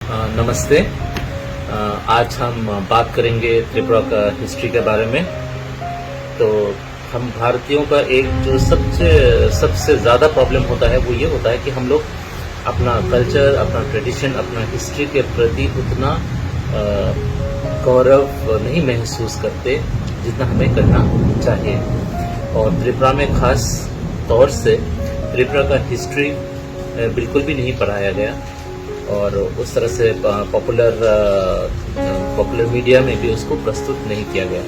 नमस्ते। आज हम बात करेंगे त्रिपुरा का हिस्ट्री के बारे में। तो हम भारतीयों का एक जो सबसे ज़्यादा प्रॉब्लम होता है वो ये होता है कि हम लोग अपना कल्चर, अपना ट्रेडिशन, अपना हिस्ट्री के प्रति उतना गौरव नहीं महसूस करते जितना हमें करना चाहिए। और त्रिपुरा में खास तौर से त्रिपुरा का हिस्ट्री बिल्कुल भी नहीं पढ़ाया गया और उस तरह से पॉपुलर मीडिया में भी उसको प्रस्तुत नहीं किया गया।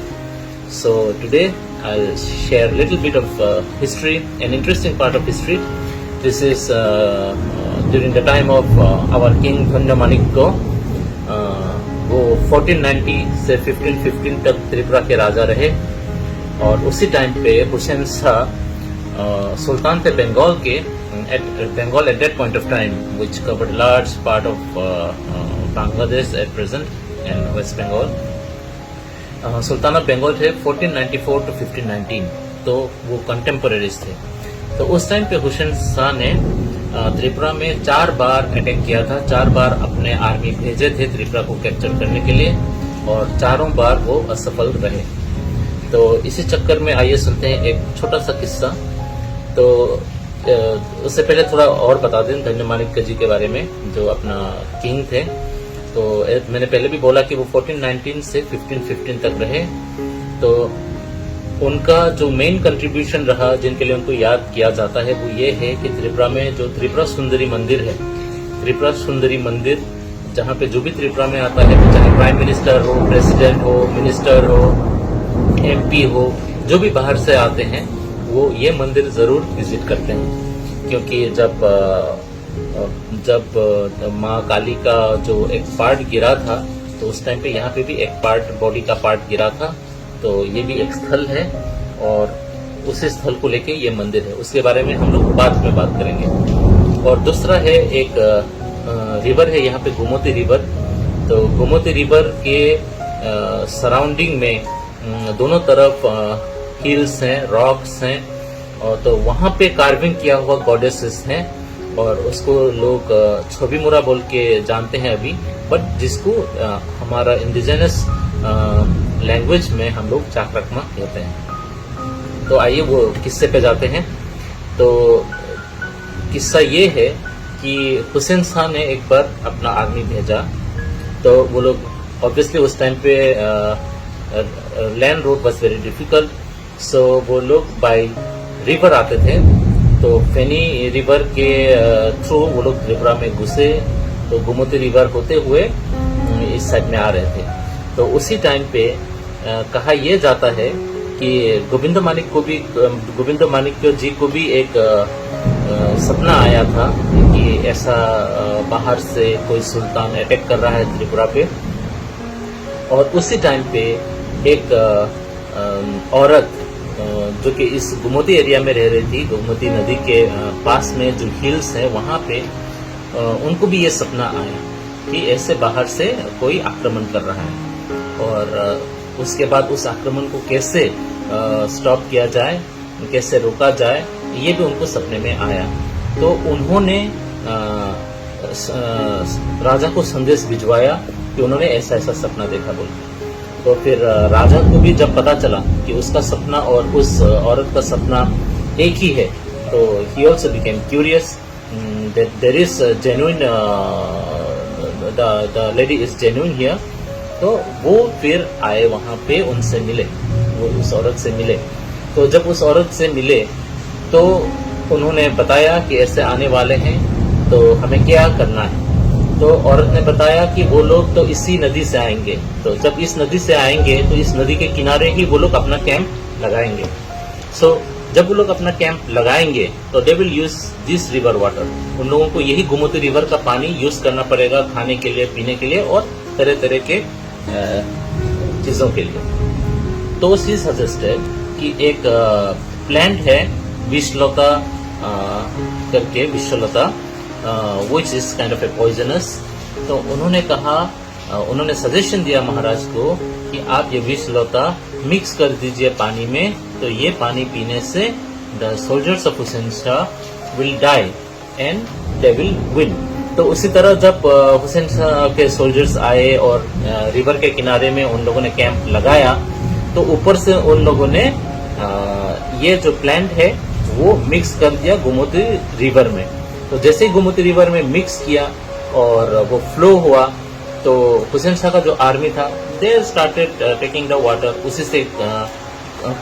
So today I will share little bit of history, an interesting part of history. This is during the time of our king Dhanyamanikya. वो 1490 से 1515 तक त्रिपुरा के राजा रहे और उसी टाइम पे हुसैन शाह सुल्तान थे बंगाल के Bengal at that point of time, which covered large part of Bangladesh at present and West Bengal. Sultan of Bengal थे 1494 to 1519, तो वो कंटेम्पोरेरीज थे। तो उस टाइम पे हुसैन शाह ने त्रिपुरा में 4 बार अटैक किया था, 4 बार अपने आर्मी भेजे थे त्रिपुरा को कैप्चर करने के लिए और चारों बार वो असफल रहे। तो इसी चक्कर में आइए सुनते हैं एक छोटा सा किस्सा। तो उससे पहले थोड़ा और बता दें धन्यमाणिक्य जी के बारे में, जो अपना किंग थे। तो मैंने पहले भी बोला कि वो 1419 से 1515 तक रहे। तो उनका जो मेन कंट्रीब्यूशन रहा, जिनके लिए उनको याद किया जाता है, वो ये है कि त्रिपुरा में जो त्रिपुरा सुंदरी मंदिर है, त्रिपुरा सुंदरी मंदिर जहाँ पे जो भी त्रिपुरा में आता है, चाहे प्राइम मिनिस्टर हो, प्रेसिडेंट हो, मिनिस्टर हो, MP हो, जो भी बाहर से आते हैं वो ये मंदिर जरूर विजिट करते हैं। क्योंकि जब माँ काली का जो एक पार्ट गिरा था, तो उस टाइम पे यहाँ पे भी एक पार्ट, बॉडी का पार्ट गिरा था। तो ये भी एक स्थल है और उसी स्थल को लेके ये मंदिर है। उसके बारे में हम लोग बाद में बात करेंगे। और दूसरा है एक रिवर है यहाँ पे, गोमती रिवर। तो गोमती रिवर के सराउंडिंग में दोनों तरफ हिल्स हैं, रॉक्स हैं, और तो वहां पे कार्विंग किया हुआ गॉडेसेस हैं और उसको लोग छोबीमुरा बोल के जानते हैं अभी, बट जिसको हमारा इंडिजिनस लैंग्वेज में हम लोग चाकरकमा कहते हैं। तो आइए वो किस्से पे जाते हैं। तो किस्सा ये है कि हुसैन शाह ने एक बार अपना आर्मी भेजा। तो वो लोग ऑब्वियसली उस टाइम पे land road was very difficult, so वो लोग बाय रिवर आते थे। तो फेनी रिवर के थ्रू वो लोग त्रिपुरा में घुसे। तो गोमती रिवर होते हुए इस साइड में आ रहे थे। तो उसी टाइम पे कहा यह जाता है कि गोविंद माणिक्य जी को भी एक सपना आया था कि ऐसा बाहर से कोई सुल्तान अटैक कर रहा है त्रिपुरा पे। और उसी टाइम पे एक औरत जो कि इस गोमती एरिया में रह रही थी, गोमती नदी के पास में जो हिल्स है वहां पे, उनको भी ये सपना आया कि ऐसे बाहर से कोई आक्रमण कर रहा है और उसके बाद उस आक्रमण को कैसे स्टॉप किया जाए, कैसे रोका जाए, ये भी उनको सपने में आया। तो उन्होंने राजा को संदेश भिजवाया कि उन्होंने ऐसा ऐसा सपना देखा बोल। तो फिर राजा को भी जब पता चला कि उसका सपना और उस औरत का सपना एक ही है, तो he also became curious that there is genuine, the lady is genuine here. तो वो फिर आए वहां पे, उनसे मिले, वो उस औरत से मिले। तो जब उस औरत से मिले तो उन्होंने बताया कि ऐसे आने वाले हैं, तो हमें क्या करना है। तो औरत ने बताया कि वो लोग तो इसी नदी से आएंगे। तो जब इस नदी से आएंगे तो इस नदी के किनारे ही वो लोग अपना कैंप लगाएंगे। सो जब वो लोग अपना कैंप लगाएंगे तो they will use this river water. उन लोगों को यही गोमती रिवर का पानी यूज करना पड़ेगा खाने के लिए, पीने के लिए और तरह तरह के चीजों के लिए। तो शी सजेस्टेड कि एक प्लांट है विषलता करके, विषलता, which is kind of a poisonous। तो उन्होंने कहा, उन्होंने सजेशन दिया महाराज को कि आप ये विषलता मिक्स कर दीजिए पानी में, तो ये पानी पीने से the soldiers of Hussain Shah will die and they will win. तो तो उसी तरह जब हुसैन शाह के सोल्जर्स आए और रिवर के किनारे में उन लोगों ने कैंप लगाया, तो ऊपर से उन लोगों ने ये जो प्लांट है वो मिक्स कर दिया गोमती रिवर में। तो जैसे ही गोमती रिवर में मिक्स किया और वो फ्लो हुआ, तो हुसैन शाह का जो आर्मी था they started taking the water, उसी से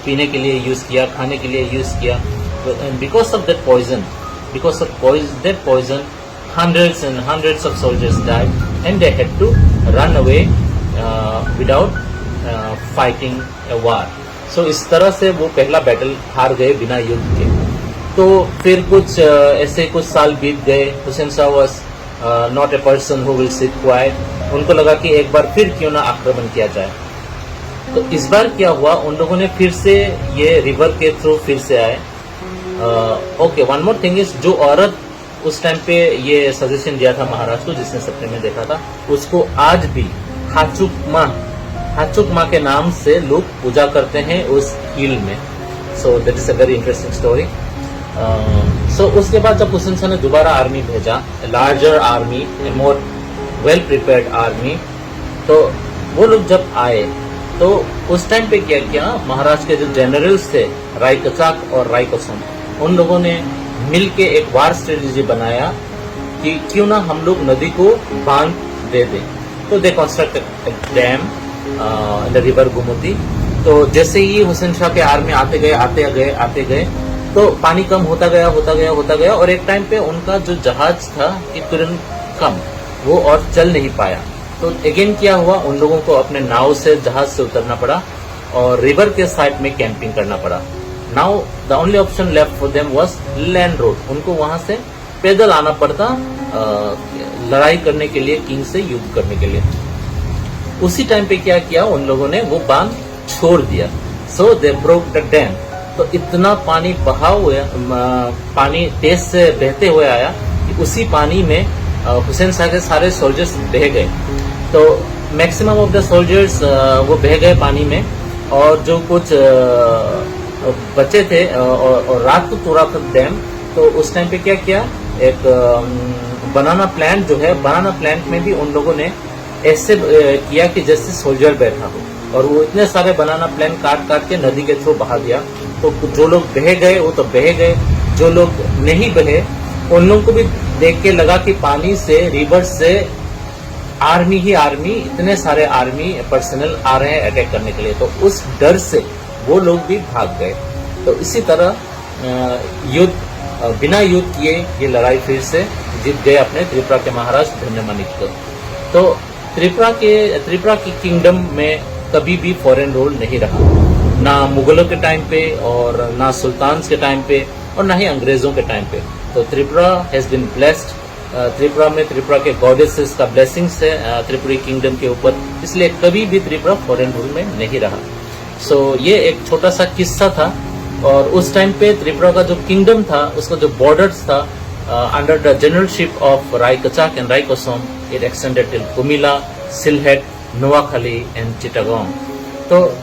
पीने के लिए यूज किया, खाने के लिए यूज किया। Because of that poison hundreds and hundreds of soldiers died and they had to run away without fighting a war. So इस तरह से वो पहला बैटल हार गए बिना युद्ध के। तो फिर कुछ ऐसे कुछ साल बीत गए। Hussain Shah was not a person who will sit quiet. उनको लगा कि एक बार फिर क्यों ना आक्रमण किया जाए। तो इस बार क्या हुआ, उन लोगों ने फिर से ये रिवर के थ्रू फिर से आए। Okay, one more thing is, जो औरत उस टाइम पे ये सजेशन दिया था महाराज को, जिसने सपने में देखा था, उसको आज भी हाचुक माँ के नाम से लोग पूजा करते हैं उस हिल में। So that is a very interesting story. So उसके बाद जब हुसैन शाह ने दोबारा आर्मी भेजा, larger army, more well prepared army, तो वो लोग जब आए तो उस टाइम पे क्या किया, महाराज के जो जनरल्स थे राय कचाक और राय कोसम, उन लोगों ने मिलके एक वार स्ट्रेटेजी बनाया कि क्यों ना हम लोग नदी को बांध दे दें। तो they construct dam in the river Gomti. तो जैसे ही हुसैन शाह के आर्मी आते गए, तो पानी कम होता गया और एक टाइम पे उनका जो जहाज था it couldn't come, वो और चल नहीं पाया। तो अगेन क्या हुआ, उन लोगों को अपने नाव से, जहाज से उतरना पड़ा और रिवर के साइड में कैंपिंग करना पड़ा। Now the only option left for them was land road. उनको वहां से पैदल आना पड़ता लड़ाई करने के लिए, किंग से युद्ध करने के लिए। उसी टाइम पे क्या किया, उन लोगों ने वो बांध छोड़ दिया। सो दे ब्रोक द डैम। तो इतना पानी पानी तेज से बहते हुए आया कि उसी पानी में हुसैन शाह के सारे सोल्जर्स बह गए। तो मैक्सिमम ऑफ द सोल्जर्स वो बह गए पानी में, और जो कुछ बचे थे और रात को तोड़ा था डैम। तो उस टाइम पे क्या किया, एक बनाना प्लांट जो है, बनाना प्लांट में भी उन लोगों ने ऐसे किया कि जैसे सोल्जर बैठा हो, और वो इतने सारे बनाना प्लांट काट के नदी के थ्रू बहा दिया। तो जो लोग बह गए वो तो बह गए, जो लोग नहीं बहे उन लोगों को भी देख के लगा कि पानी से, रिवर से आर्मी ही आर्मी, इतने सारे आर्मी पर्सनल आ रहे हैं अटैक करने के लिए। तो उस डर से वो लोग भी भाग गए। तो इसी तरह युद्ध बिना युद्ध किए ये लड़ाई फिर से जीत गए अपने त्रिपुरा के महाराज धन्यमानिक को। तो त्रिपुरा की किंगडम में कभी भी फॉरेन रूल नहीं रहा, ना मुगलों के टाइम पे और ना सुल्तान के टाइम पे और ना ही अंग्रेजों के टाइम पे। तो Tripura has been blessed. Tripura में त्रिपुरा के गॉडेसेस का ब्लेसिंग्स है त्रिपुरी किंगडम के ऊपर, इसलिए कभी भी त्रिपुरा फॉरेन रूल में नहीं रहा। सो ये एक छोटा सा किस्सा था। और उस टाइम पे त्रिपुरा का जो किंगडम था, उसका जो बॉर्डर्स था, under the generalship of Rai Kachak and Rai Kosam, it extended till Comilla, Sylhet, Noakhali and Chittagong. तो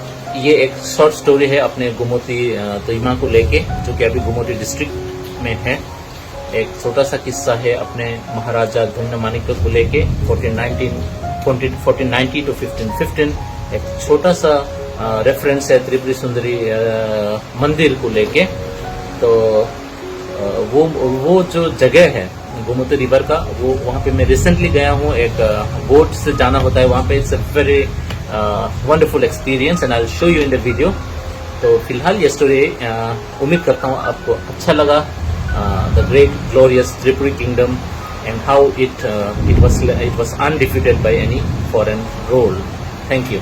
ये एक शॉर्ट स्टोरी है अपने गोमती तोइमा को लेके, जो कि अभी गोमती डिस्ट्रिक्ट में है। एक छोटा सा किस्सा है अपने महाराजा धन्यमानिक को लेके 1490 to 1515। एक छोटा सा रेफरेंस है त्रिपुरी सुंदरी मंदिर को लेके। तो वो जो जगह है गोमती रिवर का, वो वहाँ पे मैं रिसेंटली गया हूँ। एक बोट से जाना होता है वहाँ पे। It's a very wonderful experience and I will show you in the video. तो फिलहाल ये स्टोरी उम्मीद करता हूँ आपको अच्छा लगा। The great glorious Tripuri kingdom and how it was undefeated by any foreign rule. Thank you.